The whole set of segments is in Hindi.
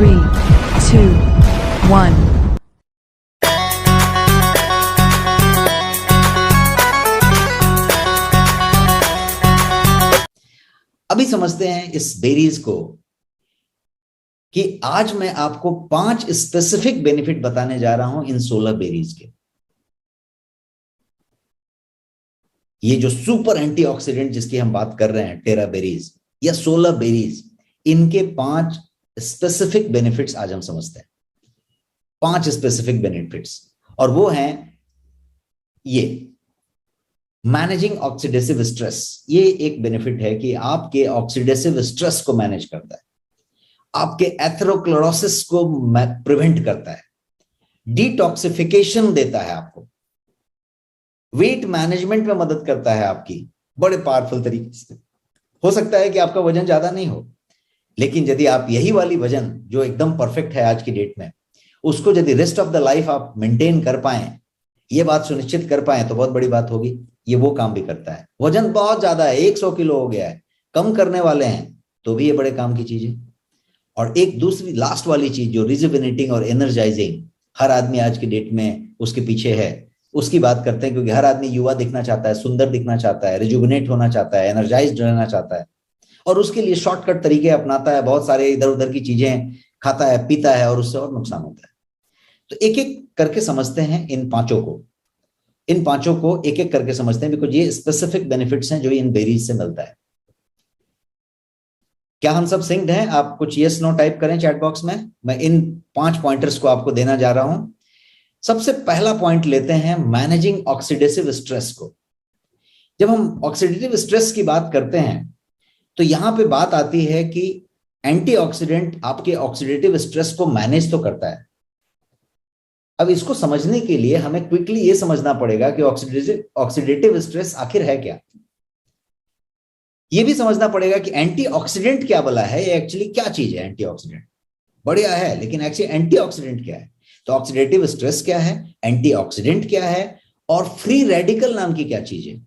3, 2, 1. अभी समझते हैं इस बेरीज को कि आज मैं आपको 5 स्पेसिफिक बेनिफिट बताने जा रहा हूं इन 16 बेरीज के। ये जो सुपर एंटीऑक्सीडेंट जिसकी हम बात कर रहे हैं, टेरा बेरीज या 16 बेरीज, इनके 5 स्पेसिफिक बेनिफिट्स आज हम समझते हैं। 5 स्पेसिफिक बेनिफिट्स, और वो हैं ये। मैनेजिंग ऑक्सीडेटिव स्ट्रेस, ये एक बेनिफिट है कि आपके ऑक्सीडेटिव स्ट्रेस को मैनेज करता है, आपके एथेरोक्लोरोसिस को प्रिवेंट करता है, डिटॉक्सिफिकेशन देता है आपको, वेट मैनेजमेंट में मदद करता है आपकी बड़े पावरफुल तरीके से। हो सकता है कि आपका वजन ज्यादा नहीं हो, लेकिन यदि आप यही वाली वजन जो एकदम परफेक्ट है आज की डेट में, उसको यदि रेस्ट ऑफ द लाइफ आप मेंटेन कर पाए, ये बात सुनिश्चित कर पाए, तो बहुत बड़ी बात होगी। ये वो काम भी करता है। वजन बहुत ज्यादा है, 100 किलो हो गया है, कम करने वाले हैं, तो भी ये बड़े काम की चीज है। और एक दूसरी लास्ट वाली चीज जो रिजुविनेटिंग और एनर्जाइजिंग, हर आदमी आज की डेट में उसके पीछे है, उसकी बात करते हैं, क्योंकि हर आदमी युवा दिखना चाहता है, सुंदर दिखना चाहता है, रिजुविनेट होना चाहता है, एनर्जाइज्ड रहना चाहता है, और उसके लिए शॉर्टकट तरीके अपनाता है, बहुत सारे इधर उधर की चीजें खाता है, पीता है, और उससे और नुकसान होता है। तो एक एक करके समझते हैं इन पांचों को एक एक करके समझते हैं, बिकॉज ये स्पेसिफिक बेनिफिट्स हैं जो इन बेरीज से मिलता है। क्या हम सब सिंक्ड हैं? आप कुछ यस नो टाइप करें चैट बॉक्स में। मैं इन 5 पॉइंटर्स को आपको देना जा रहा हूं। सबसे पहला पॉइंट लेते हैं मैनेजिंग ऑक्सीडेटिव स्ट्रेस को। जब हम ऑक्सीडेटिव स्ट्रेस की बात करते हैं, तो यहां पे बात आती है कि एंटीऑक्सीडेंट आपके ऑक्सीडेटिव स्ट्रेस को मैनेज तो करता है। अब इसको समझने के लिए हमें क्विकली ये समझना पड़ेगा कि ऑक्सीडेटिव स्ट्रेस आखिर है क्या। ये भी समझना पड़ेगा कि एंटीऑक्सीडेंट क्या भला है, ये एक्चुअली क्या चीज है। एंटीऑक्सीडेंट बढ़िया है, लेकिन एक्चुअली एंटीऑक्सीडेंट क्या है? तो ऑक्सीडेटिव स्ट्रेस क्या है, एंटीऑक्सीडेंट क्या है, और फ्री रेडिकल नाम की क्या चीज है?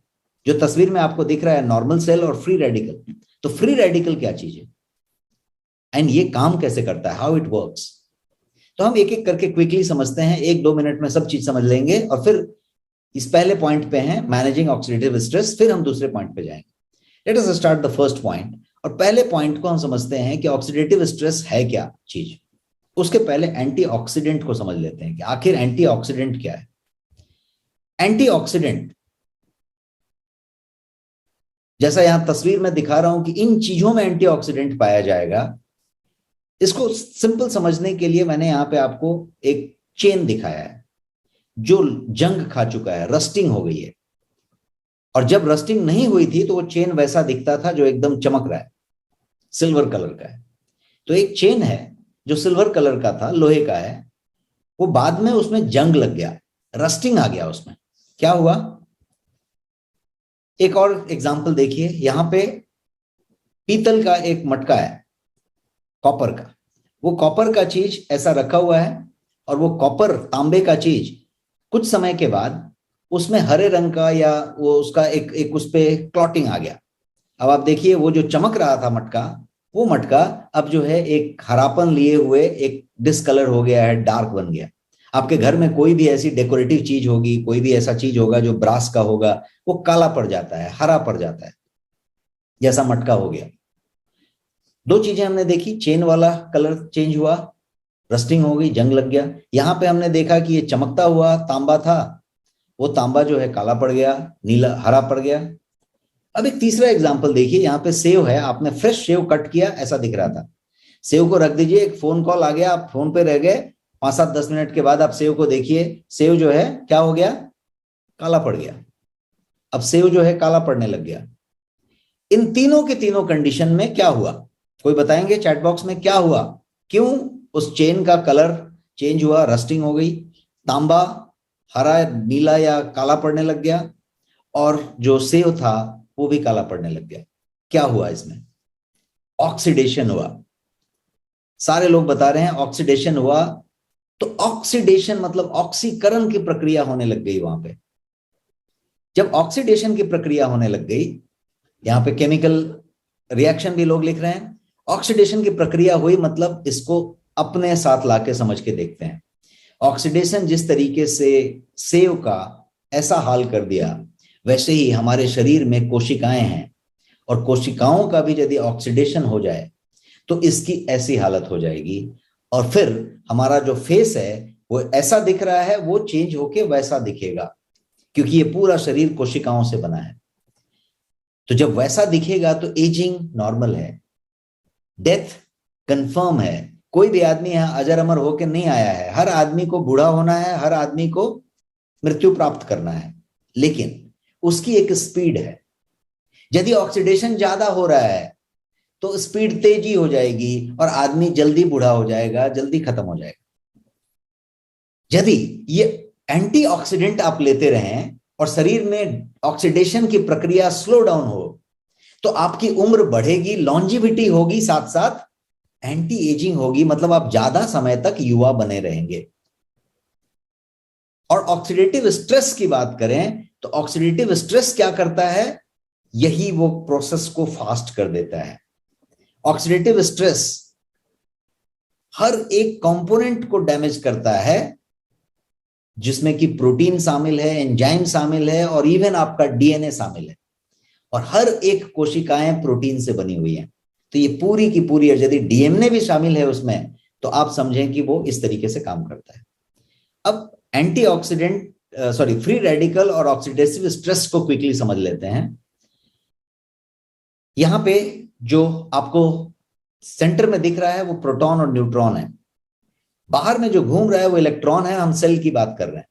जो तस्वीर में आपको दिख रहा है नॉर्मल सेल और फ्री रेडिकल, तो फ्री रेडिकल क्या चीज है एंड ये काम कैसे करता है, हाउ इट वर्क्स। तो हम एक एक करके क्विकली समझते हैं, 1-2 मिनट में सब चीज समझ लेंगे, और फिर इस पहले पॉइंट पे हैं मैनेजिंग ऑक्सीडेटिव स्ट्रेस, फिर हम दूसरे पॉइंट पे जाएंगे। Let us start the first point. और पहले पॉइंट को हम समझते हैं कि ऑक्सीडेटिव स्ट्रेस है क्या चीज। उसके पहले एंटीऑक्सीडेंट को समझ लेते हैं कि आखिर एंटीऑक्सीडेंट क्या है। एंटीऑक्सीडेंट, जैसा यहां तस्वीर में दिखा रहा हूं कि इन चीजों में एंटीऑक्सीडेंट पाया जाएगा। इसको सिंपल समझने के लिए मैंने यहां पे आपको एक चेन दिखाया है जो जंग खा चुका है, रस्टिंग हो गई है। और जब रस्टिंग नहीं हुई थी तो वो चेन वैसा दिखता था जो एकदम चमक रहा है, सिल्वर कलर का है। तो एक चेन है जो सिल्वर कलर का था, लोहे का है, वो बाद में उसमें जंग लग गया, रस्टिंग आ गया उसमें। क्या हुआ? एक और एग्जांपल देखिए, यहां पे पीतल का एक मटका है, कॉपर का। वो कॉपर का चीज ऐसा रखा हुआ है, और वो कॉपर तांबे का चीज कुछ समय के बाद उसमें हरे रंग का या वो उसका एक उस पे क्लॉटिंग आ गया। अब आप देखिए, वो जो चमक रहा था मटका, वो मटका अब जो है एक हरापन लिए हुए एक डिसकलर हो गया है, डार्क बन गया। आपके घर में कोई भी ऐसी डेकोरेटिव चीज होगी, कोई भी ऐसा चीज होगा जो ब्रास का होगा, वो काला पड़ जाता है, हरा पड़ जाता है, जैसा मटका हो गया। 2 चीजें हमने देखी, चेन वाला कलर चेंज हुआ, रस्टिंग हो गई, जंग लग गया। यहां पे हमने देखा कि ये चमकता हुआ तांबा था, वो तांबा जो है काला पड़ गया, नीला हरा पड़ गया। अब एक तीसरा एग्जांपल देखिए, यहाँ पे सेव है, आपने फ्रेश सेव कट किया, ऐसा दिख रहा था। सेव को रख दीजिए, एक फोन कॉल आ गया, आप फोन पे रह गए, 5-7-10 मिनट के बाद आप सेव को देखिए, सेव जो है क्या हो गया? काला पड़ गया। अब सेव जो है काला पड़ने लग गया। इन तीनों के तीनों कंडीशन में क्या हुआ? कोई बताएंगे चैट बॉक्स में क्या हुआ? क्यों उस चेन का कलर चेंज हुआ, रस्टिंग हो गई, तांबा हरा नीला या काला पड़ने लग गया, और जो सेव था वो भी काला पड़ने लग गया? क्या हुआ इसमें? ऑक्सीडेशन हुआ। सारे लोग बता रहे हैं ऑक्सीडेशन हुआ। तो ऑक्सीडेशन मतलब ऑक्सीकरण की प्रक्रिया होने लग गई वहां पे। जब ऑक्सीडेशन की प्रक्रिया होने लग गई, यहां पे केमिकल रिएक्शन भी लोग लिख रहे हैं, ऑक्सीडेशन की प्रक्रिया हुई, मतलब इसको अपने साथ लाके समझ के देखते हैं। ऑक्सीडेशन जिस तरीके से सेव का ऐसा हाल कर दिया, वैसे ही हमारे शरीर में कोशिकाएं हैं, और कोशिकाओं का भी यदि ऑक्सीडेशन हो जाए तो इसकी ऐसी हालत हो जाएगी, और फिर हमारा जो फेस है वो ऐसा दिख रहा है, वो चेंज होके वैसा दिखेगा, क्योंकि ये पूरा शरीर कोशिकाओं से बना है। तो जब वैसा दिखेगा तो एजिंग नॉर्मल है, डेथ कंफर्म है। कोई भी आदमी यहां अजर अमर होकर नहीं आया है, हर आदमी को बूढ़ा होना है, हर आदमी को मृत्यु प्राप्त करना है, लेकिन उसकी एक स्पीड है। यदि ऑक्सीडेशन ज्यादा हो रहा है तो स्पीड तेजी हो जाएगी और आदमी जल्दी बूढ़ा हो जाएगा, जल्दी खत्म हो जाएगा। यदि ये एंटीऑक्सीडेंट आप लेते रहें और शरीर में ऑक्सीडेशन की प्रक्रिया स्लो डाउन हो तो आपकी उम्र बढ़ेगी, लॉन्जिविटी होगी, साथ साथ एंटी एजिंग होगी, मतलब आप ज्यादा समय तक युवा बने रहेंगे। और ऑक्सीडेटिव स्ट्रेस की बात करें तो ऑक्सीडेटिव स्ट्रेस क्या करता है, यही वो प्रोसेस को फास्ट कर देता है। ऑक्सीडेटिव स्ट्रेस हर एक कंपोनेंट को डैमेज करता है, जिसमें कि प्रोटीन शामिल है, एंजाइम शामिल है, और इवन आपका डीएनए शामिल है, और हर एक कोशिकाएं प्रोटीन से बनी हुई हैं। तो ये पूरी की पूरी, यदि डीएनए भी शामिल है उसमें, तो आप समझें कि वो इस तरीके से काम करता है। अब फ्री रेडिकल और ऑक्सीडेटिव स्ट्रेस को क्विकली समझ लेते हैं। यहां पे जो आपको सेंटर में दिख रहा है वो प्रोटॉन और न्यूट्रॉन है, बाहर में जो घूम रहा है वो इलेक्ट्रॉन है। हम सेल की बात कर रहे हैं,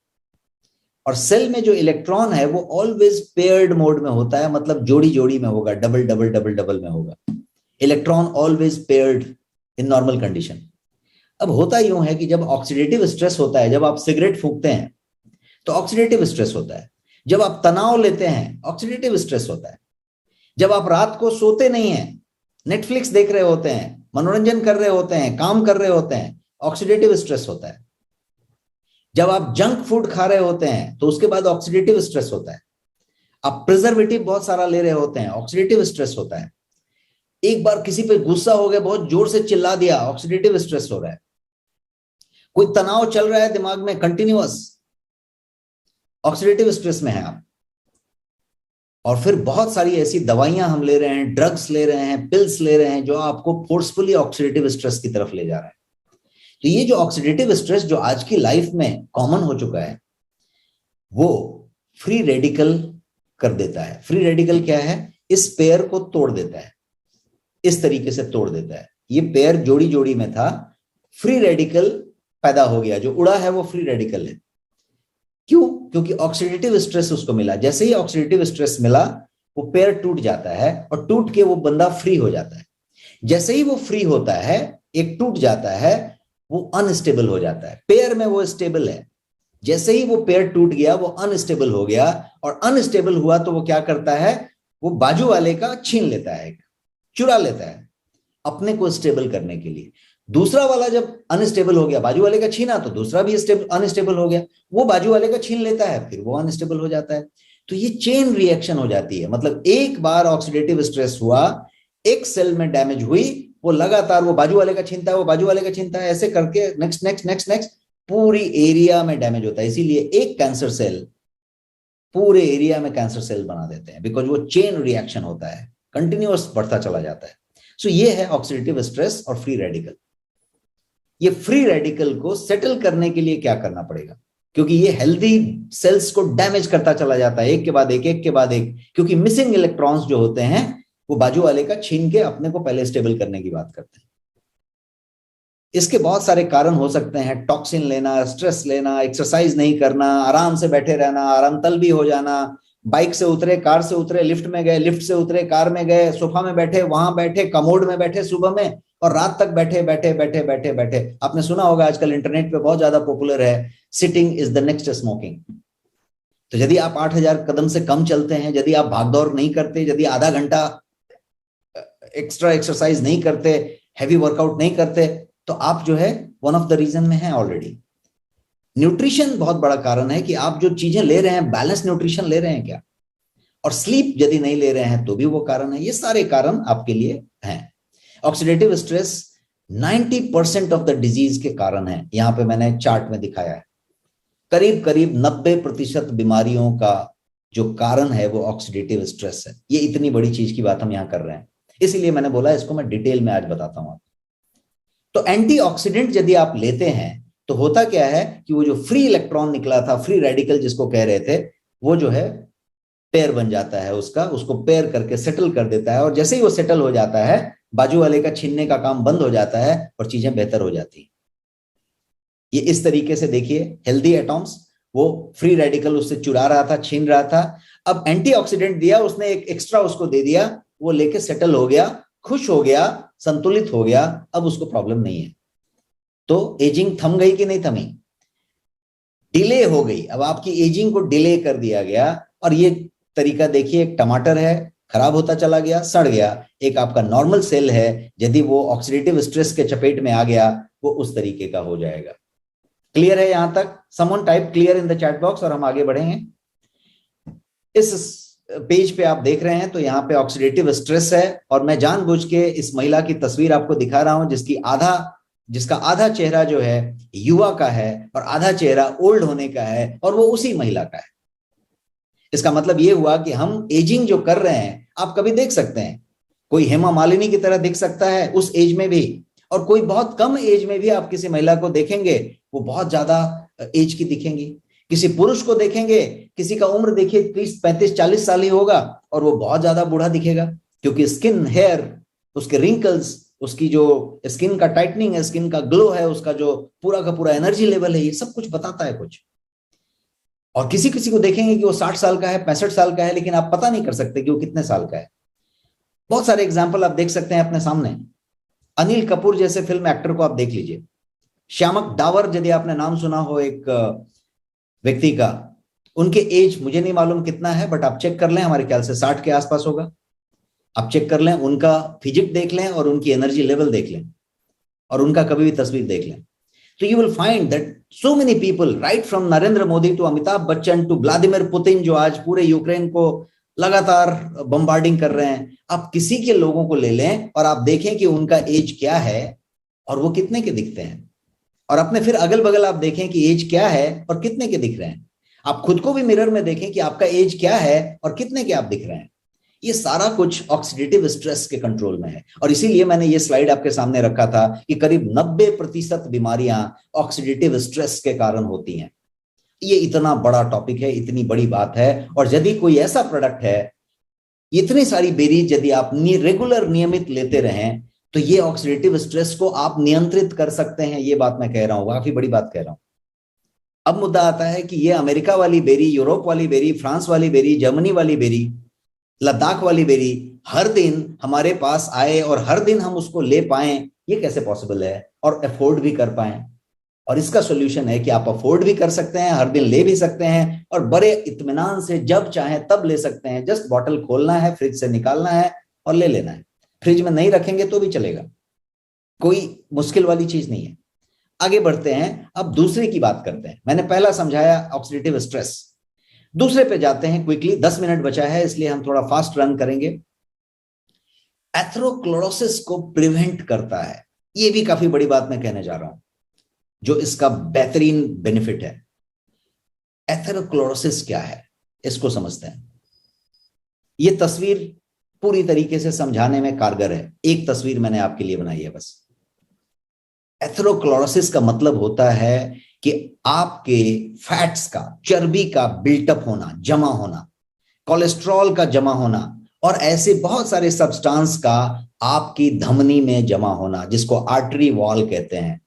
और सेल में जो इलेक्ट्रॉन है वो ऑलवेज पेयर्ड मोड में होता है, मतलब जोड़ी जोड़ी में होगा, डबल डबल डबल डबल में होगा। Electron always paired in normal condition. अब होता यूं है कि जब ऑक्सीडेटिव स्ट्रेस होता है, जब आप सिगरेट फूंकते हैं तो ऑक्सीडेटिव स्ट्रेस होता है, जब आप तनाव लेते हैं ऑक्सीडेटिव स्ट्रेस होता है, जब आप रात को सोते नहीं हैं, नेटफ्लिक्स देख रहे होते हैं, मनोरंजन कर रहे होते हैं, काम कर रहे होते हैं, ऑक्सीडेटिव स्ट्रेस होता है, जब आप जंक फूड खा रहे होते हैं तो उसके बाद ऑक्सीडेटिव स्ट्रेस होता है, आप प्रिजर्वेटिव बहुत सारा ले रहे होते हैं, ऑक्सीडेटिव स्ट्रेस होता है, एक बार किसी पे गुस्सा हो गया, बहुत जोर से चिल्ला दिया, ऑक्सीडेटिव स्ट्रेस हो रहा है, कोई तनाव चल रहा है दिमाग में कंटिन्यूअस, ऑक्सीडेटिव स्ट्रेस में है आप। और फिर बहुत सारी ऐसी दवाइयां हम ले रहे हैं, ड्रग्स ले रहे हैं, पिल्स ले रहे हैं, जो आपको फोर्सफुली ऑक्सीडेटिव स्ट्रेस की तरफ ले जा रहा है। तो ये जो ऑक्सीडेटिव स्ट्रेस जो आज की लाइफ में कॉमन हो चुका है, वो फ्री रेडिकल कर देता है। फ्री रेडिकल क्या है, इस पेयर को तोड़ देता है, इस तरीके से तोड़ देता है। ये पेयर जोड़ी जोड़ी में था, फ्री रेडिकल पैदा हो गया, जो उड़ा है वो फ्री रेडिकल है। क्यों? क्योंकि ऑक्सीडेटिव स्ट्रेस उसको मिला। जैसे ही ऑक्सीडेटिव स्ट्रेस मिला, वो पेयर टूट जाता है, और टूट के वो बंदा फ्री हो जाता है। जैसे ही वो फ्री होता है, एक टूट जाता है, वो अनस्टेबल हो जाता है। पेयर में वो स्टेबल है, जैसे ही वो पेयर टूट गया वो अनस्टेबल हो गया, और अनस्टेबल हुआ तो वो क्या करता है, वो बाजू वाले का छीन लेता है, चुरा लेता है अपने को स्टेबल करने के लिए। दूसरा वाला जब अनस्टेबल हो गया, बाजू वाले का छीना, तो दूसरा भी अनस्टेबल हो गया, वो बाजू वाले का छीन लेता है, फिर वो अनस्टेबल हो जाता है। तो ये चेन रिएक्शन हो जाती है। मतलब एक बार ऑक्सीडेटिव स्ट्रेस हुआ, एक सेल में डैमेज हुई, वो लगातार वो बाजू वाले का छीनता है, वो बाजू वाले का छीनता है, ऐसे करके नेक्स्ट नेक्स्ट नेक्स्ट नेक्स्ट पूरी एरिया में डैमेज होता है। इसीलिए एक कैंसर सेल पूरे एरिया में कैंसर सेल बना देते हैं, बिकॉज वो चेन रिएक्शन होता है, कंटिन्यूअस बढ़ता चला जाता है। सो ये है ऑक्सीडेटिव स्ट्रेस और फ्री रेडिकल। ये फ्री रेडिकल को सेटल करने के लिए क्या करना पड़ेगा, क्योंकि ये हेल्दी सेल्स को डैमेज करता चला जाता है, एक के बाद एक, एक के बाद एक, क्योंकि मिसिंग इलेक्ट्रॉन्स जो होते हैं वो बाजू वाले का छीन के अपने को पहले स्टेबल करने की बात करते हैं। इसके बहुत सारे कारण हो सकते हैं, टॉक्सिन लेना, स्ट्रेस लेना, एक्सरसाइज नहीं करना, आराम से बैठे रहना, आराम तलबी हो जाना, बाइक से उतरे, कार से उतरे, लिफ्ट में गए, लिफ्ट से उतरे, कार में गए, सोफा में बैठे, वहां बैठे, कमोड में बैठे सुबह में, और रात तक बैठे बैठे बैठे बैठे बैठे। आपने सुना होगा आजकल इंटरनेट पे बहुत ज्यादा पॉपुलर है, sitting is the next smoking. तो यदि आप 8000 कदम से कम चलते हैं, यदि आप भागदौड़ नहीं करते, यदि आधा घंटा एक्स्ट्रा एक्सरसाइज नहीं करते, हैवी वर्कआउट नहीं करते, तो आप जो है वन ऑफ द रीजन में है ऑलरेडी। न्यूट्रिशन बहुत बड़ा कारण है कि आप जो चीजें ले रहे हैं, बैलेंस न्यूट्रिशन ले रहे हैं क्या, और स्लीप यदि नहीं ले रहे हैं तो भी वो कारण है। ये सारे कारण आपके लिए हैं। Oxidative stress 90% of the disease के कारण है। यहां पे मैंने चार्ट में दिखाया है, करीब करीब 90% बीमारियों का जो कारण है वो ऑक्सीडेटिव स्ट्रेस है। ये इतनी बड़ी चीज की बात हम यहां कर रहे हैं, इसीलिए मैंने बोला इसको मैं डिटेल में आज बताता हूं। तो एंटीऑक्सीडेंट यदि आप लेते हैं तो होता क्या है कि वो जो फ्री इलेक्ट्रॉन निकला था, फ्री रेडिकल जिसको कह रहे थे, वो जो है पेयर बन जाता है, उसको पेयर करके सेटल कर देता है, और जैसे ही वो सेटल हो जाता है बाजू वाले का छीनने का काम बंद हो जाता है और चीजें बेहतर हो जाती हैं। ये इस तरीके से देखिए, हेल्दी एटॉम्स, वो फ्री रेडिकल उससे चुरा रहा था, छीन रहा था, अब एंटीऑक्सीडेंट दिया उसने, एक एक्स्ट्रा उसको दे दिया, वो लेके सेटल हो गया, खुश हो गया, संतुलित हो गया, अब उसको प्रॉब्लम नहीं है। तो एजिंग थम गई कि नहीं थमी? डिले हो गई, अब आपकी एजिंग को डिले कर दिया गया। और ये तरीका देखिए, एक टमाटर है, खराब होता चला गया, सड़ गया, एक आपका नॉर्मल सेल है, यदि वो ऑक्सीडेटिव स्ट्रेस के चपेट में आ गया वो उस तरीके का हो जाएगा। क्लियर है यहां तक? Someone type clear in the chat box और हम आगे बढ़ेंगे। इस पेज पे आप देख रहे हैं तो यहाँ पे ऑक्सीडेटिव स्ट्रेस है, और मैं जानबूझ के इस महिला की तस्वीर आपको दिखा रहा हूं जिसका आधा चेहरा जो है युवा का है और आधा चेहरा ओल्ड होने का है, और वो उसी महिला का है। इसका मतलब ये हुआ कि हम एजिंग जो कर रहे हैं, आप कभी देख सकते हैं कोई हेमा मालिनी की तरह दिख सकता है उस एज में भी, और कोई बहुत कम एज में भी आप किसी महिला को देखेंगे वो बहुत ज्यादा एज की दिखेंगी। किसी पुरुष को देखेंगे, किसी का उम्र देखिए 30, 35, 40 साल ही होगा और वो बहुत ज्यादा बूढ़ा दिखेगा, क्योंकि स्किन, हेयर, उसके रिंकल्स, उसकी जो स्किन का टाइटनिंग है, स्किन का ग्लो है, उसका जो पूरा का पूरा एनर्जी लेवल है, ये सब कुछ बताता है कुछ। और किसी किसी को देखेंगे कि वो 60 साल का है, 65 साल का है, लेकिन आप पता नहीं कर सकते कि वो कितने साल का है। बहुत सारे एग्जाम्पल आप देख सकते हैं अपने सामने। अनिल कपूर जैसे फिल्म एक्टर को आप देख लीजिए, श्यामक डावर यदि आपने नाम सुना हो एक व्यक्ति का, उनके एज मुझे नहीं मालूम कितना है, बट आप चेक कर लें, हमारे ख्याल से 60 के आसपास होगा। आप चेक कर लें, उनका फिजिक देख लें और उनकी एनर्जी लेवल देख लें और उनका कभी भी तस्वीर देख लें, तो you will find that so many people, right from Narendra Modi to Amitabh Bachchan to Vladimir Putin जो आज पूरे यूक्रेन को लगातार बम्बार्डिंग कर रहे हैं, आप किसी के लोगों को ले लें और आप देखें कि उनका एज क्या है और वो कितने के दिखते हैं, और अपने फिर अगल बगल आप देखें कि एज क्या है और कितने के दिख रहे हैं। आप खुद को भी मिरर में देखें कि आपका एज क्या है और कितने के आप दिख रहे हैं। ये सारा कुछ ऑक्सीडेटिव स्ट्रेस के कंट्रोल में है, और इसीलिए मैंने ये स्लाइड आपके सामने रखा था कि करीब 90% बीमारियां ऑक्सीडेटिव स्ट्रेस के कारण होती हैं। ये इतना बड़ा टॉपिक है, इतनी बड़ी बात है, और यदि कोई ऐसा प्रोडक्ट है, इतनी सारी बेरीज यदि आप रेगुलर नियमित लेते रहें तो ये ऑक्सीडेटिव स्ट्रेस को आप नियंत्रित कर सकते हैं। ये बात मैं कह रहा हूं, काफी बड़ी बात कह रहा हूं। अब मुद्दा आता है कि ये अमेरिका वाली बेरी, यूरोप वाली बेरी, फ्रांस वाली बेरी, जर्मनी वाली बेरी, लद्दाख वाली बेरी हर दिन हमारे पास आए और हर दिन हम उसको ले पाएं, ये कैसे पॉसिबल है, और अफोर्ड भी कर पाएं। और इसका सोल्यूशन है कि आप अफोर्ड भी कर सकते हैं, हर दिन ले भी सकते हैं, और बड़े इत्मीनान से जब चाहें तब ले सकते हैं। जस्ट बॉटल खोलना है, फ्रिज से निकालना है और ले लेना है। फ्रिज में नहीं रखेंगे तो भी चलेगा, कोई मुश्किल वाली चीज नहीं है। आगे बढ़ते हैं, अब दूसरे की बात करते हैं। मैंने पहला समझाया ऑक्सीडेटिव स्ट्रेस, दूसरे पे जाते हैं क्विकली, 10 मिनट बचा है इसलिए हम थोड़ा फास्ट रन करेंगे। एथेरोक्लोरोसिस को प्रिवेंट करता है, ये भी काफी बड़ी बात मैं कहने जा रहा हूं, जो इसका बेहतरीन बेनिफिट है। एथेरोक्लोरोसिस क्या है, इसको समझते हैं। ये तस्वीर पूरी तरीके से समझाने में कारगर है, एक तस्वीर मैंने आपके लिए बनाई है बस। एथेरोक्लोरोसिस का मतलब होता है कि आपके फैट्स का, चर्बी का बिल्टअप होना, जमा होना, कोलेस्ट्रॉल का जमा होना, और ऐसे बहुत सारे सब्सटेंस का आपकी धमनी में जमा होना, जिसको आर्टरी वॉल कहते हैं।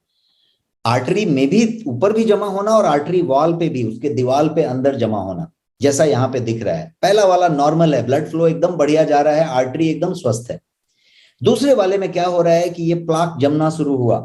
आर्टरी में भी ऊपर भी जमा होना और आर्टरी वॉल पे भी, उसके दीवार पे अंदर जमा होना, जैसा यहां पे दिख रहा है। पहला वाला नॉर्मल है, ब्लड फ्लो एकदम बढ़िया जा रहा है, आर्टरी एकदम स्वस्थ है। दूसरे वाले में क्या हो रहा है कि ये प्लाक जमना शुरू हुआ।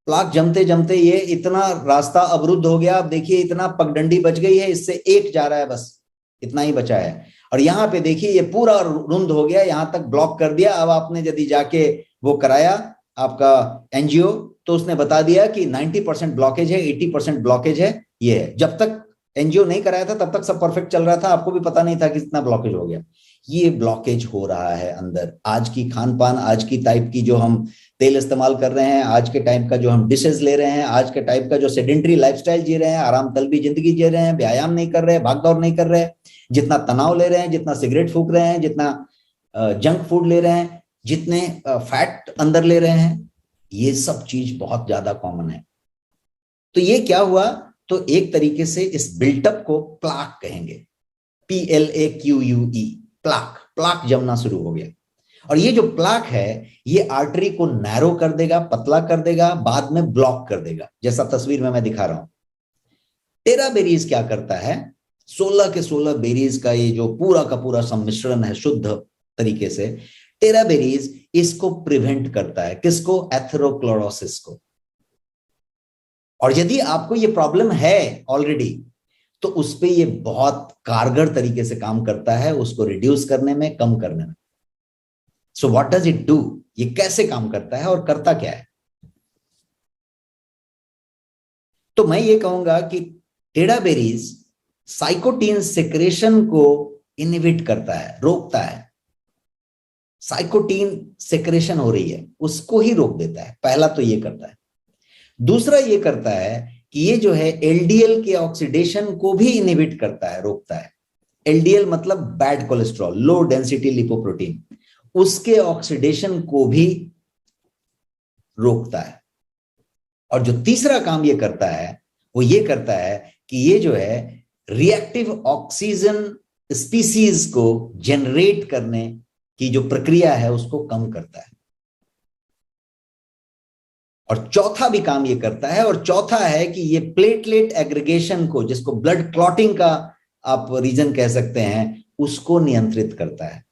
प्लाक जमते जमते ये इतना रास्ता अवरुद्ध हो गया, अब देखिए इतना पगडंडी बच गई है, इससे एक जा रहा है, बस इतना ही बचा है। और यहाँ पे देखिए ये पूरा रुंद हो गया, यहां तक ब्लॉक कर दिया। अब आपने यदि जाके वो कराया आपका एनजीओ, तो उसने बता दिया कि 90% ब्लॉकेज है, 80% ब्लॉकेज है। ये है, जब तक एनजीओ नहीं कराया था तब तक सब परफेक्ट चल रहा था, आपको भी पता नहीं था कि इतना ब्लॉकेज हो गया। ये ब्लॉकेज हो रहा है अंदर। आज की खान पान, आज की टाइप की जो हम तेल इस्तेमाल कर रहे हैं, आज के टाइप का जो हम डिशेस ले रहे हैं, आज के टाइप का जो सेडेंट्री लाइफस्टाइल जी रहे हैं, आराम तलबी जिंदगी जी रहे हैं, व्यायाम नहीं कर रहे, भागदौड़ नहीं कर रहे, जितना तनाव ले रहे हैं, जितना सिगरेट फूक रहे हैं, जितना जंक फूड ले रहे हैं, जितने फैट अंदर ले रहे हैं, ये सब चीज बहुत ज्यादा कॉमन है। तो ये क्या हुआ, तो एक तरीके से इस बिल्टअप को प्लाक कहेंगे, PLAQUE, प्लाक। प्लाक जमना शुरू हो गया। और ये जो प्लाक है ये आर्टरी को नैरो कर देगा, पतला कर देगा, बाद में ब्लॉक कर देगा, जैसा तस्वीर में मैं दिखा रहा हूं। टेरा बेरीज क्या करता है, 16 के 16 बेरीज का ये जो पूरा का पूरा सम्मिश्रण है शुद्ध तरीके से, टेरा बेरीज इसको प्रिवेंट करता है। किसको? एथेरोक्लोरोसिस को। और यदि आपको ये प्रॉब्लम है ऑलरेडी, तो उस पे ये बहुत कारगर तरीके से काम करता है, उसको रिड्यूस करने में, कम करने में। So what does it do, ये कैसे काम करता है और करता क्या है? तो मैं ये कहूंगा कि टेरा बेरीज साइकोटीन सेक्रेशन को इनहिबिट करता है, रोकता है। साइकोटीन सेक्रेशन हो रही है उसको ही रोक देता है, पहला तो ये करता है। दूसरा ये करता है कि ये जो है एलडीएल के ऑक्सीडेशन को भी इनहिबिट करता है, रोकता है। एलडीएल मतलब bad cholesterol, low density lipoprotein, उसके ऑक्सीडेशन को भी रोकता है। और जो तीसरा काम ये करता है वो ये करता है कि ये जो है रिएक्टिव ऑक्सीजन स्पीसीज को जनरेट करने की जो प्रक्रिया है उसको कम करता है। और चौथा भी काम ये करता है, और चौथा है कि ये प्लेटलेट एग्रीगेशन को, जिसको ब्लड क्लॉटिंग का आप रीजन कह सकते हैं, उसको नियंत्रित करता है।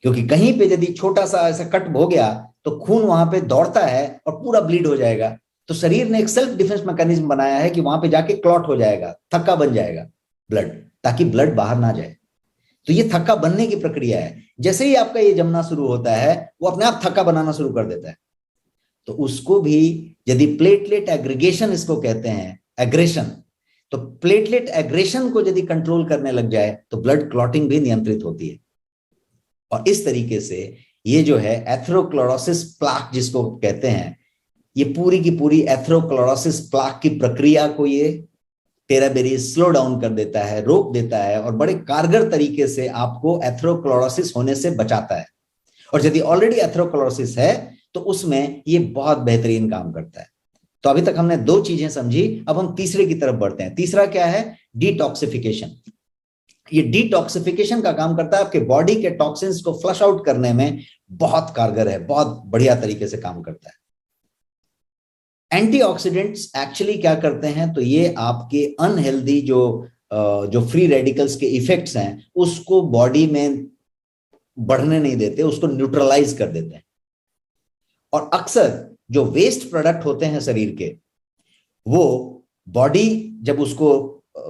क्योंकि कहीं पे यदि छोटा सा ऐसा कट हो गया तो खून वहां पे दौड़ता है और पूरा ब्लीड हो जाएगा। तो शरीर ने एक सेल्फ डिफेंस मैकेनिज्म बनाया है कि वहां पे जाके क्लॉट हो जाएगा, थक्का बन जाएगा ब्लड, ताकि ब्लड बाहर ना जाए। तो ये थक्का बनने की प्रक्रिया है। जैसे ही आपका ये जमना शुरू होता है वो अपने आप थक्का बनाना शुरू कर देता है। तो उसको भी यदि प्लेटलेट एग्रीगेशन इसको कहते हैं, एग्रेशन, तो प्लेटलेट एग्रेशन को यदि कंट्रोल करने लग जाए तो ब्लड क्लॉटिंग भी नियंत्रित होती है। और इस तरीके से ये जो है एथेरोक्लोरोसिस प्लाक जिसको कहते हैं, ये पूरी की पूरी एथेरोक्लोरोसिस प्लाक की प्रक्रिया को ये टेरा बेरीज स्लो डाउन कर देता है, रोक देता है, और बड़े कारगर तरीके से आपको एथेरोक्लोरोसिस होने से बचाता है। और यदि ऑलरेडी एथेरोक्लोरोसिस है तो उसमें ये बहुत बेहतरीन काम करता है। तो अभी तक हमने दो चीजें समझी, अब हम तीसरे की तरफ बढ़ते हैं। तीसरा क्या है? डिटॉक्सिफिकेशन। ये डिटॉक्सिफिकेशन का काम करता है, आपके बॉडी के टॉक्सिन्स को फ्लश आउट करने में बहुत कारगर है, बहुत बढ़िया तरीके से काम करता है। एंटीऑक्सीडेंट्स एक्चुअली क्या करते हैं, तो ये आपके अनहेल्दी जो फ्री रेडिकल्स के इफेक्ट्स हैं उसको बॉडी में बढ़ने नहीं देते, उसको न्यूट्रलाइज कर देते हैं। और अक्सर जो वेस्ट प्रोडक्ट होते हैं शरीर के, वो बॉडी जब उसको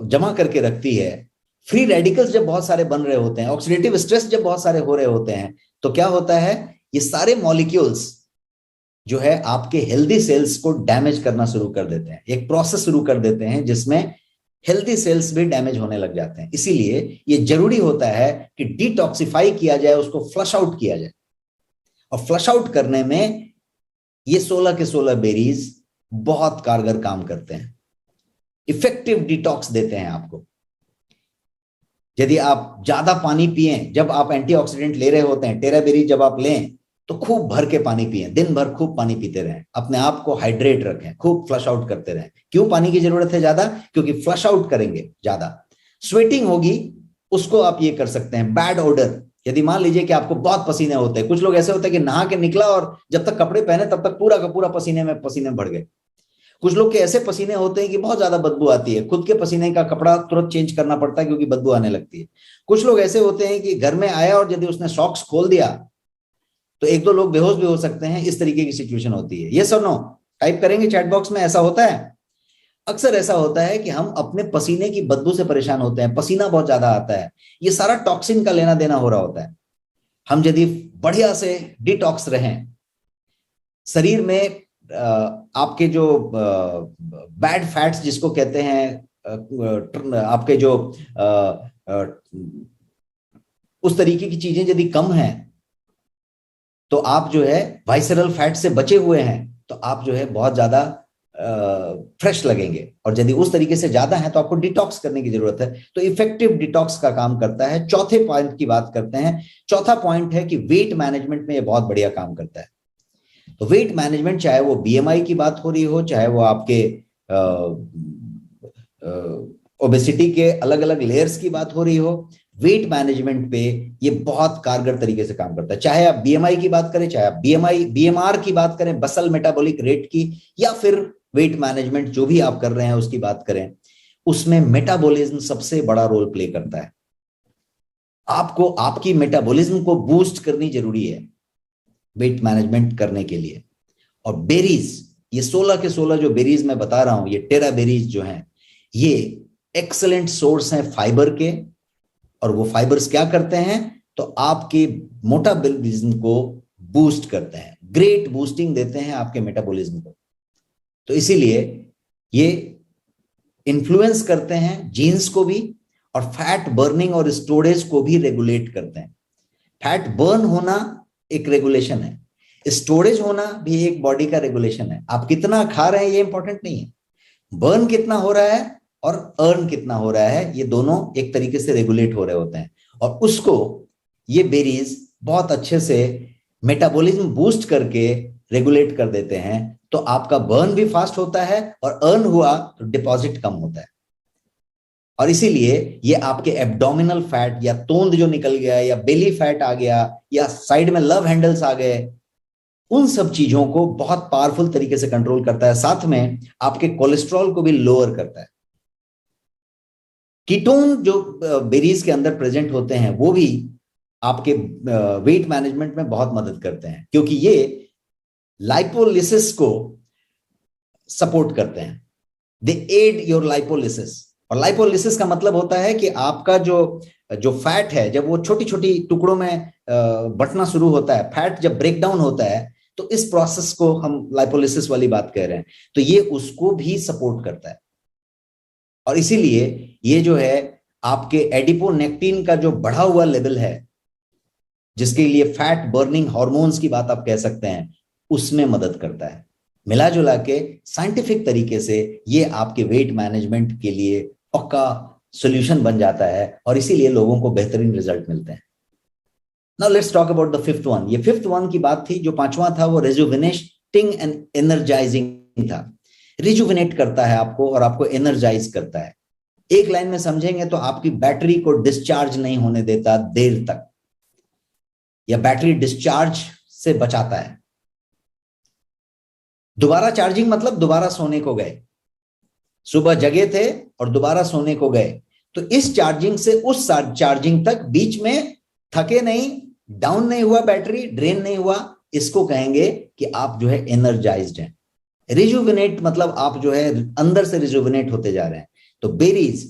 जमा करके रखती है, फ्री रेडिकल्स जब बहुत सारे बन रहे होते हैं, ऑक्सीडेटिव स्ट्रेस जब बहुत सारे हो रहे होते हैं, तो क्या होता है, ये सारे मॉलिक्यूल्स जो है आपके हेल्दी सेल्स को डैमेज करना शुरू कर देते हैं। एक प्रोसेस शुरू कर देते हैं जिसमें हेल्दी सेल्स भी डैमेज होने लग जाते हैं। इसीलिए ये जरूरी होता है कि डिटॉक्सिफाई किया जाए, उसको फ्लश आउट किया जाए। और फ्लश आउट करने में ये 16 के 16 बेरीज बहुत कारगर काम करते हैं, इफेक्टिव डिटॉक्स देते हैं आपको। यदि आप ज्यादा पानी पिए, जब आप एंटीऑक्सीडेंट ले रहे होते हैं, टेरा बेरीज जब आप लें तो खूब भर के पानी पिए, दिन भर खूब पानी पीते रहें, अपने आप को हाइड्रेट रखें, खूब फ्लश आउट करते रहें। क्यों पानी की जरूरत है ज्यादा? क्योंकि फ्लश आउट करेंगे ज्यादा, स्वेटिंग होगी, उसको आप ये कर सकते हैं। बैड ओडर, यदि मान लीजिए कि आपको बहुत पसीने होते हैं, कुछ लोग ऐसे होते हैं कि नहा के निकला और जब तक कपड़े पहने तब तक पूरा का पूरा पसीने भर गए। कुछ लोग के ऐसे पसीने होते हैं कि बहुत ज्यादा बदबू आती है, खुद के पसीने का कपड़ा तुरंत चेंज करना पड़ता है क्योंकि बदबू आने लगती है। कुछ लोग ऐसे होते हैं कि घर में आया और यदि उसने सॉक्स खोल दिया तो एक दो लोग बेहोश भी हो सकते हैं। इस तरीके की सिचुएशन होती है। यस और नो टाइप करेंगे चैट बॉक्स में, ऐसा होता है। अक्सर ऐसा होता है कि हम अपने पसीने की बदबू से परेशान होते हैं, पसीना बहुत ज्यादा आता है, ये सारा टॉक्सिन का लेना देना हो रहा होता है। हम यदि बढ़िया से डिटॉक्स रहें, शरीर में आपके जो बैड फैट्स जिसको कहते हैं, आपके जो उस तरीके की चीजें यदि कम हैं तो आप जो है वाइसरल फैट से बचे हुए हैं तो आप जो है बहुत ज्यादा फ्रेश लगेंगे, और यदि उस तरीके से ज्यादा है तो आपको डिटॉक्स करने की जरूरत है। तो इफेक्टिव डिटॉक्स का काम करता है। चौथे पॉइंट की बात करते हैं। चौथा पॉइंट है कि वेट मैनेजमेंट में ये बहुत बढ़िया काम करता है। तो वेट मैनेजमेंट, चाहे वो बीएमआई की बात हो रही हो, चाहे वो आपके ओबेसिटी के अलग अलग लेयर्स की बात हो रही हो, वेट मैनेजमेंट पे ये बहुत कारगर तरीके से काम करता है। चाहे आप बीएमआई की बात करें, चाहे आप बीएमआर की बात करें, बसल मेटाबॉलिक रेट की, या फिर वेट मैनेजमेंट जो भी आप कर रहे हैं उसकी बात करें, उसमें मेटाबॉलिज्म सबसे बड़ा रोल प्ले करता है। आपको आपकी मेटाबॉलिज्म को बूस्ट करनी जरूरी है वेट मैनेजमेंट करने के लिए। और बेरीज, ये 16 के 16 जो बेरीज मैं बता रहा हूं, ये टेरा बेरीज जो हैं, ये एक्सेलेंट सोर्स हैं फाइबर के। और वो फाइबर्स क्या करते हैं, तो आपके मेटाबॉलिज्म को बूस्ट करते हैं, ग्रेट बूस्टिंग देते हैं आपके मेटाबॉलिज्म को। तो इसीलिए ये इन्फ्लुएंस करते हैं जीन्स को भी, और फैट बर्निंग और स्टोरेज को भी रेगुलेट करते हैं। फैट बर्न होना एक रेगुलेशन है, स्टोरेज होना भी एक बॉडी का रेगुलेशन है। आप कितना खा रहे हैं ये इंपॉर्टेंट नहीं है, बर्न कितना हो रहा है और अर्न कितना हो रहा है, ये दोनों एक तरीके से रेगुलेट हो रहे होते हैं। और उसको ये बेरीज बहुत अच्छे से मेटाबॉलिज्म बूस्ट करके रेगुलेट कर देते हैं। तो आपका बर्न भी फास्ट होता है, और अर्न हुआ तो डिपॉजिट कम होता है। और इसीलिए ये आपके एब्डोमिनल फैट या तोंद जो निकल गया, या बेली फैट आ गया, या साइड में लव हैंडल्स आ गए, उन सब चीजों को बहुत पावरफुल तरीके से कंट्रोल करता है। साथ में आपके कोलेस्ट्रॉल को भी लोअर करता है। कीटोन जो बेरीज के अंदर प्रेजेंट होते हैं वो भी आपके वेट मैनेजमेंट में बहुत मदद करते हैं, क्योंकि ये लाइपोलिसिस को सपोर्ट करते हैं। They aid your lipolysis. और लाइपोलिसिस का मतलब होता है कि आपका जो फैट है, जब वो छोटी छोटी टुकड़ों में बंटना शुरू होता है, फैट जब ब्रेक डाउन होता है, तो इस प्रोसेस को हम लाइपोलिसिस वाली बात कह रहे हैं। तो ये उसको भी सपोर्ट करता है। और इसीलिए ये जो है आपके एडिपोनेक्टिन का जो बढ़ा हुआ लेवल है, जिसके लिए फैट बर्निंग हार्मोन्स की बात आप कह सकते हैं, उसमें मदद करता है। मिला जुला के साइंटिफिक तरीके से ये आपके वेट मैनेजमेंट के लिए पक्का सॉल्यूशन बन जाता है, और इसीलिए लोगों को बेहतरीन रिजल्ट मिलते हैं। Now let's talk about the fifth one. ये फिफ्थ वन की बात थी। जो पांचवा था वो रिजुविनेटिंग एंड एनर्जाइजिंग था। रिजुविनेट करता है आपको और आपको एनर्जाइज करता है। एक लाइन में समझेंगे तो आपकी बैटरी को डिस्चार्ज नहीं होने देता देर तक, या बैटरी डिस्चार्ज से बचाता है। दोबारा चार्जिंग मतलब दोबारा सोने को गए, सुबह जगे थे और दोबारा सोने को गए, तो इस चार्जिंग से उस चार्जिंग तक बीच में थके नहीं, डाउन नहीं हुआ, बैटरी ड्रेन नहीं हुआ, इसको कहेंगे कि आप जो है एनर्जाइज्ड हैं। रिजुविनेट मतलब आप जो है अंदर से रिजुविनेट होते जा रहे हैं। तो बेरीज,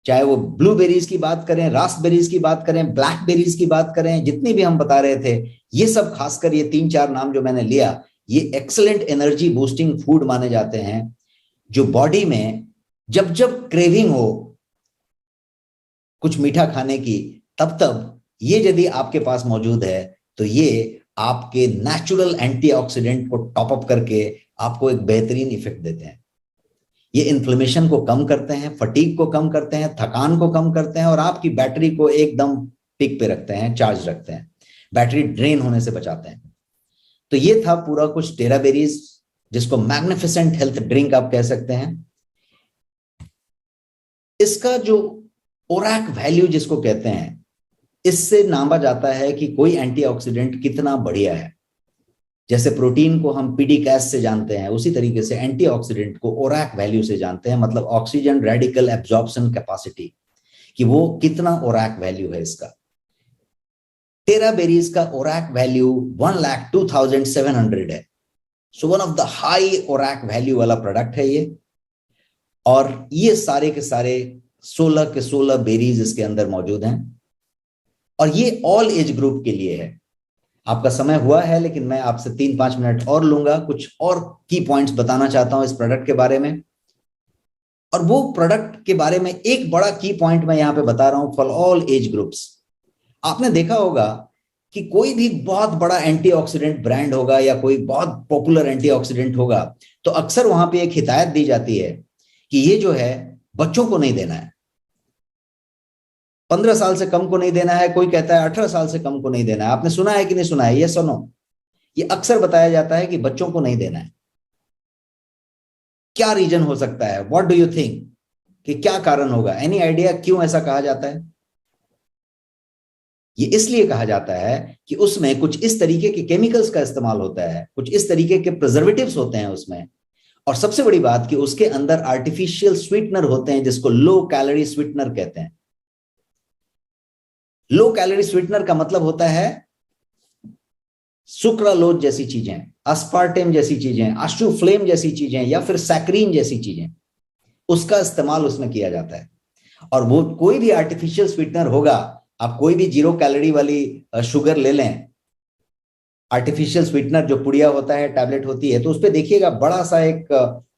चाहे वो ब्लूबेरीज की बात करें, रास्पबेरीज की बात करें, ब्लैकबेरीज की बात करें, जितनी भी हम बता रहे थे, ये सब खासकर ये 3-4 नाम जो मैंने लिया, ये एक्सीलेंट एनर्जी बूस्टिंग फूड माने जाते हैं, जो बॉडी में जब जब क्रेविंग हो कुछ मीठा खाने की, तब तब ये यदि आपके पास मौजूद है तो ये आपके नेचुरल एंटीऑक्सीडेंट को टॉप अप करके आपको एक बेहतरीन इफेक्ट देते हैं। ये इन्फ्लेमेशन को कम करते हैं, फटीग को कम करते हैं, थकान को कम करते हैं, और आपकी बैटरी को एकदम पिक पे रखते हैं, चार्ज रखते हैं, बैटरी ड्रेन होने से बचाते हैं। तो ये था पूरा कुछ टेरा बेरीज, जिसको मैग्निफिसेंट हेल्थ ड्रिंक आप कह सकते हैं। इसका जो ओरैक वैल्यू जिसको कहते हैं, इससे नापा जाता है कि कोई एंटीऑक्सीडेंट कितना बढ़िया है। जैसे प्रोटीन को हम पीडीकैस से जानते हैं, उसी तरीके से एंटीऑक्सीडेंट को ओरैक वैल्यू से जानते हैं, मतलब ऑक्सीजन रेडिकल एब्जॉर्प्शन कैपेसिटी, कि वो कितना ओरैक वैल्यू है इसका। टेरा बेरीज का ओरैक वैल्यू 1,02,700 है। So one of the high ORAC value वाला प्रोडक्ट है ये। और ये सारे के सारे 16 के 16 बेरीज इसके अंदर मौजूद हैं, और ये ऑल एज ग्रुप के लिए है। आपका समय हुआ है, लेकिन मैं आपसे 3-5 मिनट और लूंगा, कुछ और की पॉइंट्स बताना चाहता हूं इस प्रोडक्ट के बारे में। और वो प्रोडक्ट के बारे में एक बड़ा की पॉइंट मैं यहां पे बता रहा हूं, फॉर ऑल एज ग्रुप्स। आपने देखा होगा कि कोई भी बहुत बड़ा एंटीऑक्सीडेंट ब्रांड होगा या कोई बहुत पॉपुलर एंटीऑक्सीडेंट होगा, तो अक्सर वहां पे एक हिदायत दी जाती है कि ये जो है बच्चों को नहीं देना है, 15 साल से कम को नहीं देना है, कोई कहता है 18 साल से कम को नहीं देना है। आपने सुना है कि नहीं सुना है? ये सुनो, ये अक्सर बताया जाता है कि बच्चों को नहीं देना है। क्या रीजन हो सकता है? व्हाट डू यू थिंक कि क्या कारण होगा? एनी आइडिया क्यों ऐसा कहा जाता है? ये इसलिए कहा जाता है कि उसमें कुछ इस तरीके के केमिकल्स का इस्तेमाल होता है, कुछ इस तरीके के प्रिजर्वेटिव्स होते हैं उसमें, और सबसे बड़ी बात कि उसके अंदर आर्टिफिशियल स्वीटनर होते हैं जिसको लो कैलोरी स्वीटनर कहते हैं। लो कैलोरी स्वीटनर का मतलब होता है सुक्रालोज जैसी चीजें, अस्पार्टेम जैसी चीजें, आशुफ्लेम जैसी चीजें, या फिर सैक्रीन जैसी चीजें, उसका इस्तेमाल उसमें किया जाता है। और वो कोई भी आर्टिफिशियल स्वीटनर होगा, आप कोई भी 0 कैलोरी वाली शुगर ले लें, आर्टिफिशियल स्वीटनर जो पुड़िया होता है, टैबलेट होती है, तो उस पर देखिएगा बड़ा सा एक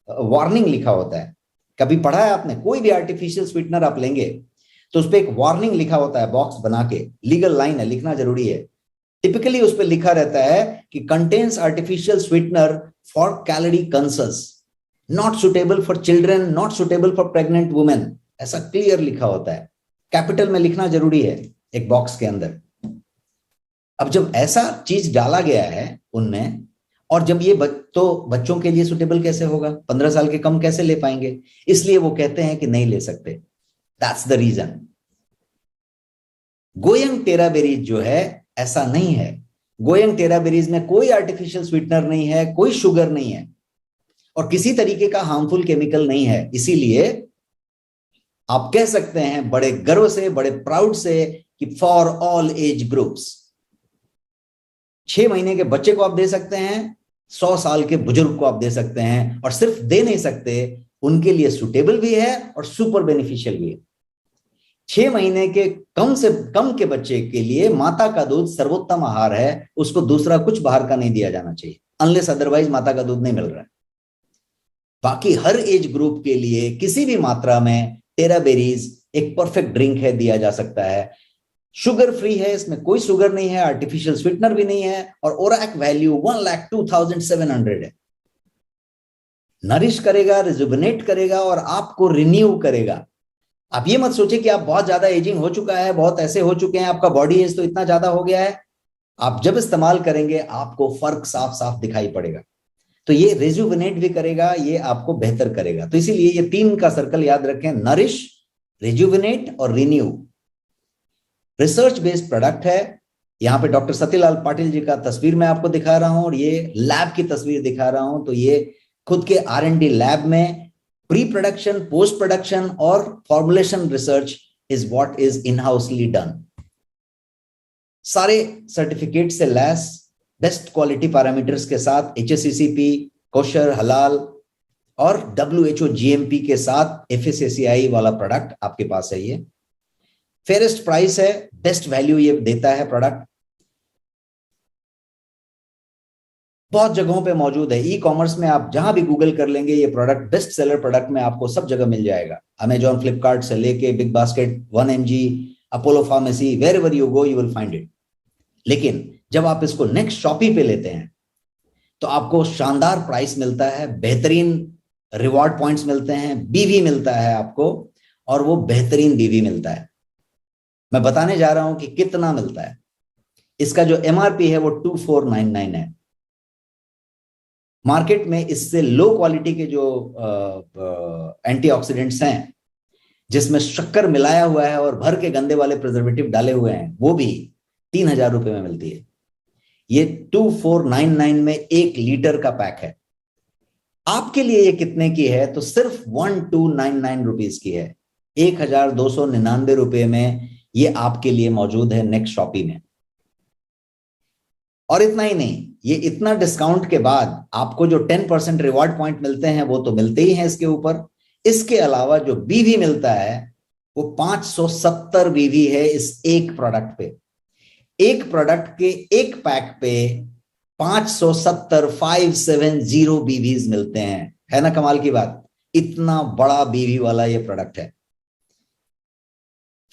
वार्निंग लिखा होता है। कभी पढ़ा है आपने? कोई भी आर्टिफिशियल स्वीटनर आप लेंगे तो उस पर एक वार्निंग लिखा होता है, बॉक्स बना के, लीगल लाइन है, लिखना जरूरी है। टिपिकली उस पर लिखा रहता है कि contains artificial sweetener for calorie conscious, not suitable for children, not suitable for pregnant women, ऐसा क्लियर लिखा होता है। कैपिटल में लिखना जरूरी है एक बॉक्स के अंदर। अब जब ऐसा चीज डाला गया है उनमें, और जब ये तो बच्चों के लिए सुटेबल कैसे होगा? 15 साल के कम कैसे ले पाएंगे? इसलिए वो कहते हैं कि नहीं ले सकते। That's the reason. Going terraberries जो है ऐसा नहीं है। गोयंग टेराबेरीज में कोई आर्टिफिशियल स्वीटनर नहीं है, कोई शुगर नहीं है, और किसी तरीके का हार्मफुल केमिकल नहीं है। इसीलिए आप कह सकते हैं बड़े गर्व से, बड़े प्राउड से कि फॉर ऑल एज ग्रुप्स। 6 महीने के बच्चे को आप दे सकते हैं, 100 साल के बुजुर्ग को आप दे सकते हैं, और सिर्फ दे नहीं सकते, उनके लिए सुटेबल भी है और सुपर बेनिफिशियल भी है। 6 महीने के कम से कम के बच्चे के लिए माता का दूध सर्वोत्तम आहार है, उसको दूसरा कुछ बाहर का नहीं दिया जाना चाहिए, अनलेस अदरवाइज माता का दूध नहीं मिल रहा है। बाकी हर एज ग्रुप के लिए किसी भी मात्रा में टेराबेरीज एक परफेक्ट ड्रिंक है, दिया जा सकता है। शुगर फ्री है, इसमें कोई शुगर नहीं है, आर्टिफिशियल स्वीटनर भी नहीं है, और ओरैक वैल्यू 1,02,700 है। नरिश करेगा, रिजुविनेट करेगा और आपको रिन्यू करेगा। आप ये मत सोचिए कि आप बहुत ज्यादा एजिंग हो चुका है, बहुत ऐसे हो चुके हैं, आपका बॉडी एज तो इतना ज्यादा हो गया है। आप जब इस्तेमाल करेंगे आपको फर्क साफ साफ दिखाई पड़ेगा। तो ये रिजुविनेट भी करेगा, ये आपको बेहतर करेगा। तो इसीलिए ये 3 का सर्कल याद रखें, नरिश, रिजुविनेट और रिन्यू। रिसर्च बेस्ड प्रोडक्ट है। यहाँ पे डॉक्टर सत्यलाल पाटिल जी का तस्वीर मैं आपको दिखा रहा हूं, और ये लैब की तस्वीर दिखा रहा हूं। तो ये खुद के R&D लैब में प्री प्रोडक्शन, पोस्ट प्रोडक्शन और formulation research is what is in housely done. सारे सर्टिफिकेट से लैस, बेस्ट क्वालिटी पैरामीटर्स के साथ, HACCP, कोशर, हलाल और WHO GMP के साथ FSSAI वाला प्रोडक्ट आपके पास है। ये फेयरेस्ट प्राइस है, बेस्ट वैल्यू ये देता है प्रोडक्ट। बहुत जगहों पे मौजूद है, ई कॉमर्स में आप जहां भी गूगल कर लेंगे ये प्रोडक्ट, बेस्ट सेलर प्रोडक्ट में आपको सब जगह मिल जाएगा। अमेजॉन, फ्लिपकार्ट से लेके Big Basket, 1mg, Apollo pharmacy, wherever you go you will find it. लेकिन जब आप इसको नेक्स्ट शॉपी पे लेते हैं तो आपको शानदार प्राइस मिलता है, बेहतरीन रिवॉर्ड पॉइंट्स मिलते हैं, बीवी मिलता है आपको, और वो बेहतरीन बीवी मिलता है। मैं बताने जा रहा हूं कि कितना मिलता है। इसका जो MRP है वो 2499 है। मार्केट में इससे लो क्वालिटी के जो एंटीऑक्सीडेंट्स हैं, जिसमें शक्कर मिलाया हुआ है और भर के गंदे वाले प्रिजर्वेटिव डाले हुए हैं, वो भी 3000 रुपए में मिलती है। ये 2499 में 1 लीटर का पैक है। आपके लिए ये कितने की है? तो सिर्फ 1299 रुपीज की है। 1299 रुपए में ये आपके लिए मौजूद है नेक्स्ट शॉपी में। और इतना ही नहीं, ये इतना डिस्काउंट के बाद आपको जो 10% रिवॉर्ड पॉइंट मिलते हैं वो तो मिलते ही हैं इसके ऊपर। इसके अलावा जो बीवी मिलता है वो 570 बीवी है इस एक प्रोडक्ट पे। एक प्रोडक्ट के एक पैक पे 570 बीवीज मिलते हैं। है ना कमाल की बात? इतना बड़ा बीवी वाला ये प्रोडक्ट है।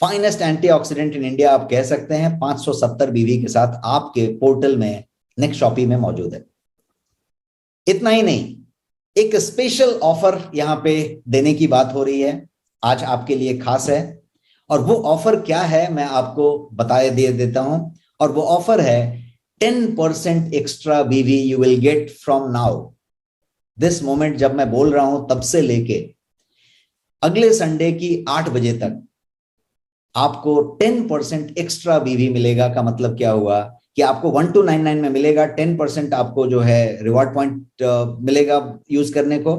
फाइनेस्ट एंटीऑक्सीडेंट इन इंडिया आप कह सकते हैं, 570 बीवी के साथ आपके पोर्टल में नेक्स्ट शॉपी में मौजूद है। इतना ही नहीं, एक स्पेशल ऑफर यहां पे देने की बात हो रही है, आज आपके लिए खास है। और वो ऑफर क्या है मैं आपको दे देता हूं। और वो ऑफर है 10% एक्स्ट्रा बीवी you will get from now, this moment, जब मैं बोल रहा हूं तब से लेके अगले संडे की 8 बजे तक आपको 10% एक्स्ट्रा बीवी मिलेगा। का मतलब क्या हुआ कि आपको 1299 में मिलेगा, 10% आपको जो है रिवॉर्ड पॉइंट मिलेगा यूज करने को।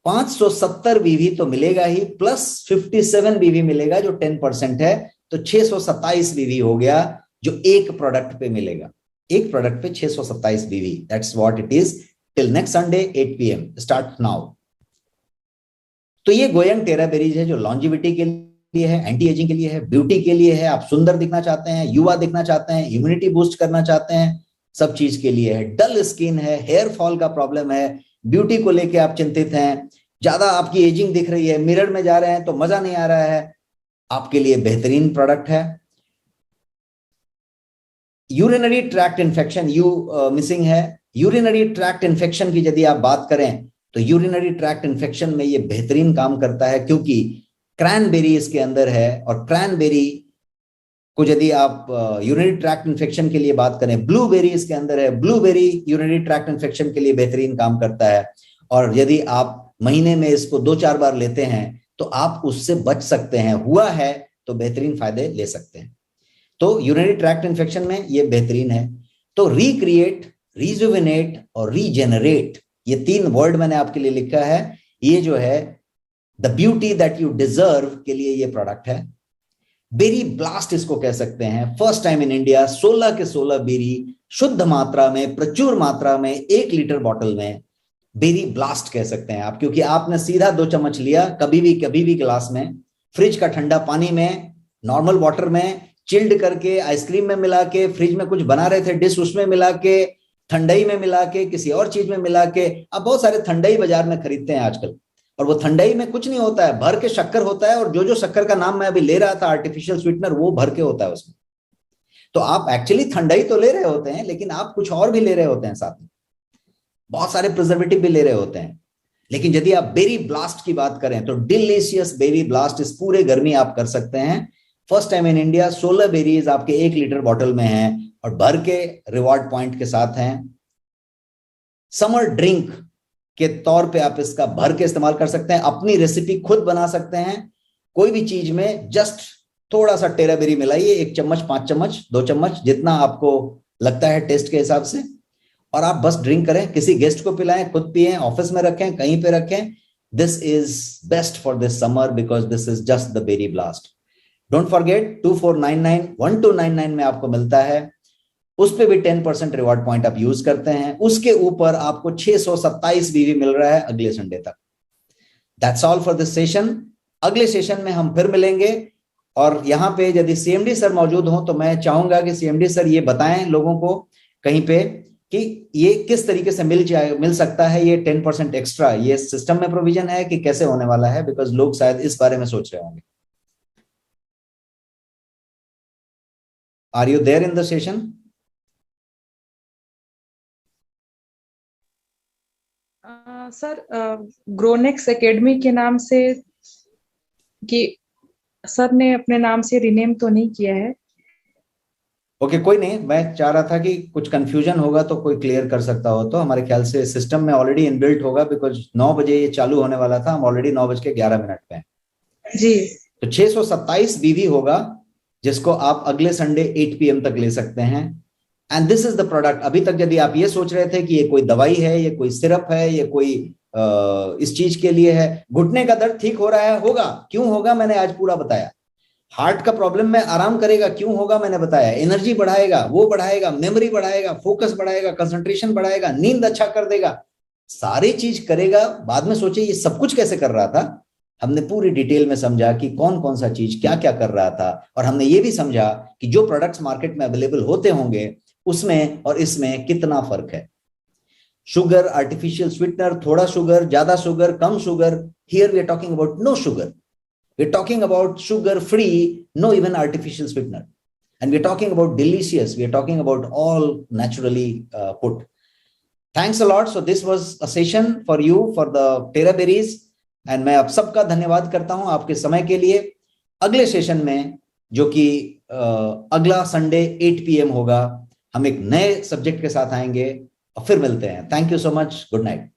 570 बीवी तो मिलेगा ही, प्लस 57 बीवी मिलेगा जो 10% है, तो 627 बीवी हो गया जो एक प्रोडक्ट पे मिलेगा। एक प्रोडक्ट पे 627 बीवी, that's what it is till next Sunday 8 PM, start now. तो ये गोयंग टेरा बेरीज है जो लॉन्जिविटी के लिए है, एंटी एजिंग के लिए है, ब्यूटी के लिए है, आप सुंदर दिखना चाहते हैं, युवा दिखना चाहते हैं, इम्यूनिटी बूस्ट करना चाहते हैं, सब चीज के लिए है। डल स्किन है, हेयर फॉल का प्रॉब्लम है, ब्यूटी को लेके आप चिंतित हैं, ज्यादा आपकी एजिंग दिख रही है, मिरर में जा रहे हैं तो मजा नहीं आ रहा है, आपके लिए बेहतरीन प्रोडक्ट है। यूरिनरी ट्रैक्ट इन्फेक्शन मिसिंग है, यूरिनरी ट्रैक्ट इन्फेक्शन की यदि आप बात करें तो यूरिनरी ट्रैक्ट इन्फेक्शन में ये बेहतरीन काम करता है, क्योंकि क्रैनबेरी इसके अंदर है। और क्रैनबेरी को यदि आप यूरिनरी ट्रैक्ट इन्फेक्शन के लिए बात करें, ब्लूबेरी इसके अंदर है, ब्लूबेरी यूरिनरी ट्रैक्ट इन्फेक्शन के लिए बेहतरीन काम करता है। और यदि आप महीने में इसको 2-4 बार लेते हैं तो आप उससे बच सकते हैं, हुआ है तो बेहतरीन फायदे ले सकते हैं। तो यूरिनरी ट्रैक्ट इन्फेक्शन में ये बेहतरीन है। तो रिक्रिएट, रिजुविनेट और रीजेनरेट, ये 3 वर्ड मैंने आपके लिए लिखा है। ये जो है the beauty that you deserve के लिए ये प्रोडक्ट है। बेरी ब्लास्ट इसको कह सकते हैं, फर्स्ट टाइम इन इंडिया 16 के 16 बेरी शुद्ध मात्रा में, प्रचुर मात्रा में, 1 लीटर बॉटल में, बेरी ब्लास्ट कह सकते हैं आप, क्योंकि आपने सीधा 2 चम्मच लिया, कभी भी गिलास में, फ्रिज का ठंडा पानी में, नॉर्मल वाटर में, चिल्ड करके, आइसक्रीम में मिला के, फ्रिज में कुछ बना रहे थे डिश उसमें मिला के, ठंडाई में मिला के, किसी और चीज में मिला के। अब बहुत सारे ठंडाई बाजार में खरीदते हैं आजकल, और वो ठंडाई में कुछ नहीं होता है, भर के शक्कर होता है, और जो शक्कर का नाम मैं अभी ले रहा था आर्टिफिशियल स्वीटनर, वो भर के होता है उसमें। तो आप एक्चुअली ठंडाई तो ले रहे होते हैं, लेकिन आप कुछ और भी ले रहे होते हैं साथ में, बहुत सारे प्रिजर्वेटिव भी ले रहे होते हैं। लेकिन यदि आप बेरी ब्लास्ट की बात करें तो डिलीशियस बेरी ब्लास्ट इस पूरे गर्मी आप कर सकते हैं। First time in India 16 berries आपके 1 लीटर बॉटल में हैं और भर के रिवॉर्ड पॉइंट के साथ हैं। समर ड्रिंक के तौर पे आप इसका भर के इस्तेमाल कर सकते हैं, अपनी रेसिपी खुद बना सकते हैं। कोई भी चीज में जस्ट थोड़ा सा टेरा बेरी मिलाइए, 1 चम्मच, 5 चम्मच, 2 चम्मच, जितना आपको लगता है टेस्ट के हिसाब से, और आप बस ड्रिंक करें, किसी गेस्ट को पिलाएं, खुद पिएं, ऑफिस में रखें, कहीं पे रखें। This is best for this summer because this is just the berry blast. Don't forget 2499 1299 में आपको मिलता है, उस पे भी 10% रिवॉर्ड पॉइंट आप यूज करते हैं, उसके ऊपर आपको 627 बीवी मिल रहा है अगले संडे तक। That's all for this session. अगले सेशन में हम फिर मिलेंगे, और यहां पे यदि सीएमडी सर मौजूद हो तो मैं चाहूंगा कि सीएमडी सर ये बताएं लोगों को कहीं पे कि ये किस तरीके से मिल सकता है, ये 10% एक्स्ट्रा, ये सिस्टम में प्रोविजन है कि कैसे होने वाला है, बिकॉज लोग शायद इस बारे में सोच रहे होंगे। Are you there in the session? Sir, Gronex academy के नाम से कि सर ने अपने नाम से रिनेम तो नहीं किया है? ओके, कोई नहीं, मैं चाह रहा था कि कुछ कंफ्यूजन होगा तो कोई क्लियर कर सकता हो, तो हमारे ख्याल से सिस्टम में ऑलरेडी इनबिल्ट होगा, बिकॉज 9 बजे ये चालू होने वाला था, हम ऑलरेडी 9:11 पे हैं जी। तो 627 बीवी होगा, जिसको आप अगले संडे 8 PM तक ले सकते हैं। And this is the product. अभी तक यदि आप ये सोच रहे थे कि ये कोई दवाई है, ये कोई सिरप है, ये कोई इस चीज के लिए है, घुटने का दर्द ठीक हो रहा है, होगा, क्यों होगा मैंने आज पूरा बताया। हार्ट का प्रॉब्लम में आराम करेगा, क्यों होगा मैंने बताया। एनर्जी बढ़ाएगा, वो बढ़ाएगा, मेमोरी बढ़ाएगा, फोकस बढ़ाएगा, कंसंट्रेशन बढ़ाएगा, नींद अच्छा कर देगा, सारी चीज करेगा। बाद में सोचे ये सब कुछ कैसे कर रहा था, हमने पूरी डिटेल में समझा कि कौन कौन सा चीज क्या क्या कर रहा था, और हमने ये भी समझा कि जो प्रोडक्ट्स मार्केट में अवेलेबल होते होंगे उसमें और इसमें कितना फर्क है। शुगर, आर्टिफिशियल स्वीटनर, थोड़ा शुगर, ज्यादा शुगर, कम sugar, here we are talking about no sugar. We're talking about sugar-free, no even artificial sweetener. And we're talking about delicious. We're talking about all naturally put. Thanks a lot. So this was a session for you for the Tera Berries. And मैं आप सबका धन्यवाद करता हूं आपके समय के लिए. अगले सेशन में जो कि अगला संडे 8 PM होगा, हम एक नए सब्जेक्ट के साथ आएंगे और फिर मिलते हैं. Thank you so much. Good night.